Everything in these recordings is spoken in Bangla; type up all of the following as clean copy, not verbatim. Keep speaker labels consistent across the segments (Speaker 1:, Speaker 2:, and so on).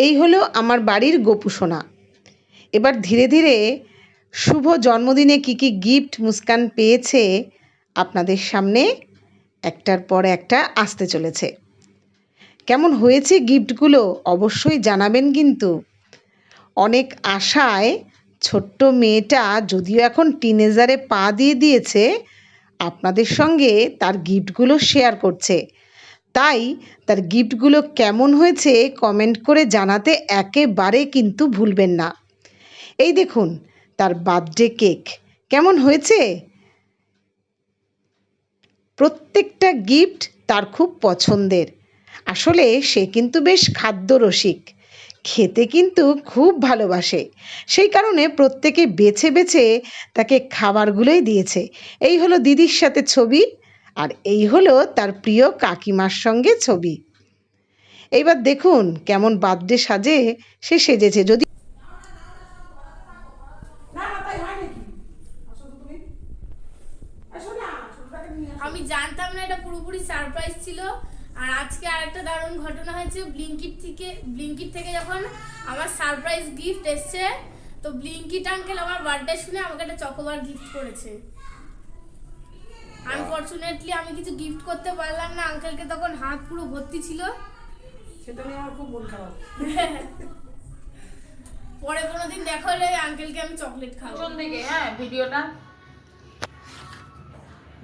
Speaker 1: এই হলো আমার বাড়ির গোপু সোনা। এবার ধীরে ধীরে শুভ জন্মদিনে কী কী গিফট মুস্কান পেয়েছে আপনাদের সামনে একটার পর একটা আসতে চলেছে। কেমন হয়েছে গিফটগুলো অবশ্যই জানাবেন কিন্তু। অনেক আশায় ছোট্ট মেয়েটা যদিও এখন টিনেজারে পা দিয়ে দিয়েছে, আপনাদের সঙ্গে তার গিফটগুলো শেয়ার করছে। তাই তার গিফটগুলো কেমন হয়েছে কমেন্ট করে জানাতে একেবারে কিন্তু ভুলবেন না। এই দেখুন তার বার্থডে কেক কেমন হয়েছে। প্রত্যেকটা গিফট তার খুব পছন্দের। আসলে সে কিন্তু বেশ খাদ্যরসিক, খেতে কিন্তু খুব ভালোবাসে। সেই কারণে প্রত্যেকে বেছে বেছে তাকে খাবারগুলোই দিয়েছে। এই হলো দিদির সাথে ছবি, আর এই হলো তার প্রিয় কাকিমার সঙ্গে ছবি। এইবার দেখুন কেমন বার্থডে সাজে সে সেজেছে। যদি
Speaker 2: আমি জানতাম না, এটা পুরোপুরি সারপ্রাইজ ছিল। আর আজকে আরেকটা দারুণ ঘটনা হয়েছে। ব্লিঙ্কিট থেকে যখন আমার সারপ্রাইজ গিফট এসছে, তো ব্লিঙ্কিট আঙ্কেল আমার বার্থডে শুনে আমাকে একটা চকোবার গিফট করেছে। আনফরচুনেটলি আমি কিছু গিফট করতে পারলাম না, আঙ্কেলকে তখন হাত পুরো ভর্তি ছিল,
Speaker 3: সেটা নিয়ে আমার খুব মন খারাপ।
Speaker 2: পরে কোনোদিন দেখা হলে আঙ্কেলকে আমি চকলেট খাবো।
Speaker 3: কোন দিকে? হ্যাঁ, ভিডিওটা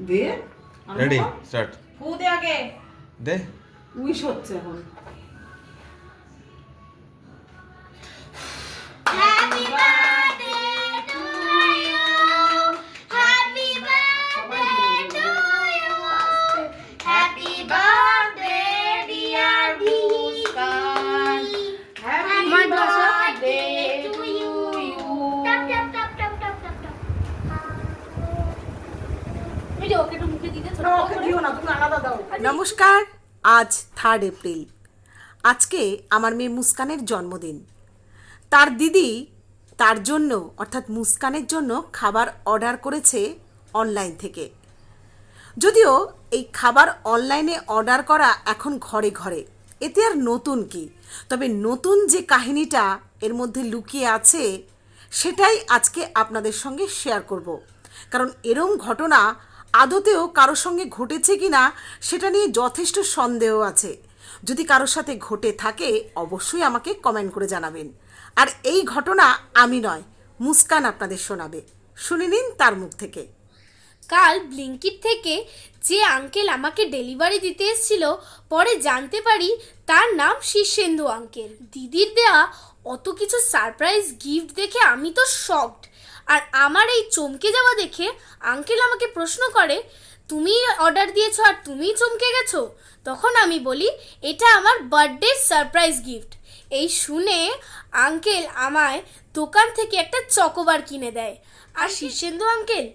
Speaker 3: দে।
Speaker 4: Ready start.
Speaker 3: ফু দে আগে।
Speaker 4: দে।
Speaker 3: উইশ হচ্ছে এখন।
Speaker 2: Happy birthday to you, happy birthday to you, happy birthday dear Muskan, happy birthday to you. টপ টপ টপ টপ টপ টপ টপ। ভিডিও ওকে একটু মুখে দিতে ছোট
Speaker 3: ওকে দিও না, তুমি আলাদা দাও।
Speaker 1: নমস্কার, আজ 3 এপ্রিল। আজকে আমার মেয়ে মুস্কানের জন্মদিন। তার দিদি তার জন্য অর্থাৎ মুস্কানের জন্য খাবার অর্ডার করেছে অনলাইন থেকে। যদিও এই খাবার অনলাইনে অর্ডার করা এখন ঘরে ঘরে, এতে আর নতুন কি, তবে নতুন যে কাহিনীটা এর মধ্যে লুকিয়ে আছে সেটাই আজকে আপনাদের সঙ্গে শেয়ার করব। কারণ এরম ঘটনা আদতেও কারোর সঙ্গে ঘটেছে কি না সেটা নিয়ে যথেষ্ট সন্দেহ আছে। যদি কারোর সাথে ঘটে থাকে অবশ্যই আমাকে কমেন্ট করে জানাবেন। আর এই ঘটনা আমি নয়, মুস্কান আপনাদের শোনাবে। শুনে নিন তার মুখ থেকে।
Speaker 2: কাল ব্লিঙ্কিট থেকে যে আঙ্কেল আমাকে ডেলিভারি দিতে এসেছিল, পরে জানতে পারি তার নাম শীর্ষেন্দু আঙ্কেল। দিদির দেয়া অত কিছু সারপ্রাইজ গিফট দেখে আমি তো শকড। আর আমার এই চমকে যাওয়া দেখে আঙ্কেল আমাকে প্রশ্ন করে, তুমি অর্ডার দিয়েছো আর তুমিই চমকে গেছো? তখন আমি বলি, এটা আমার বার্থডে সারপ্রাইজ গিফট। এই শুনে আঙ্কেল আমায় দোকান থেকে একটা চকোবার কিনে দেয়। আর শীর্ষেন্দু আঙ্কেল,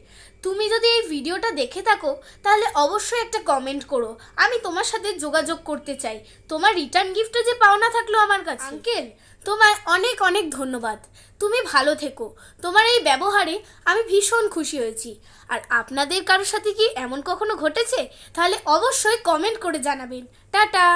Speaker 2: তুমি যদি এই ভিডিওটা দেখে থাকো তাহলে অবশ্যই একটা কমেন্ট করো, আমি তোমার সাথে যোগাযোগ করতে চাই। তোমার রিটার্ন গিফটে যে পাওনা থাকলো আমার কাছে। আঙ্কেল, তোমায় অনেক অনেক ধন্যবাদ। তুমি ভালো থেকো। তোমার এই ব্যবহারে আমি ভীষণ খুশি হয়েছি। আর আপনাদের কারোর সাথে কি এমন কখনো ঘটেছে? তাহলে অবশ্যই কমেন্ট করে জানাবেন। টাটা।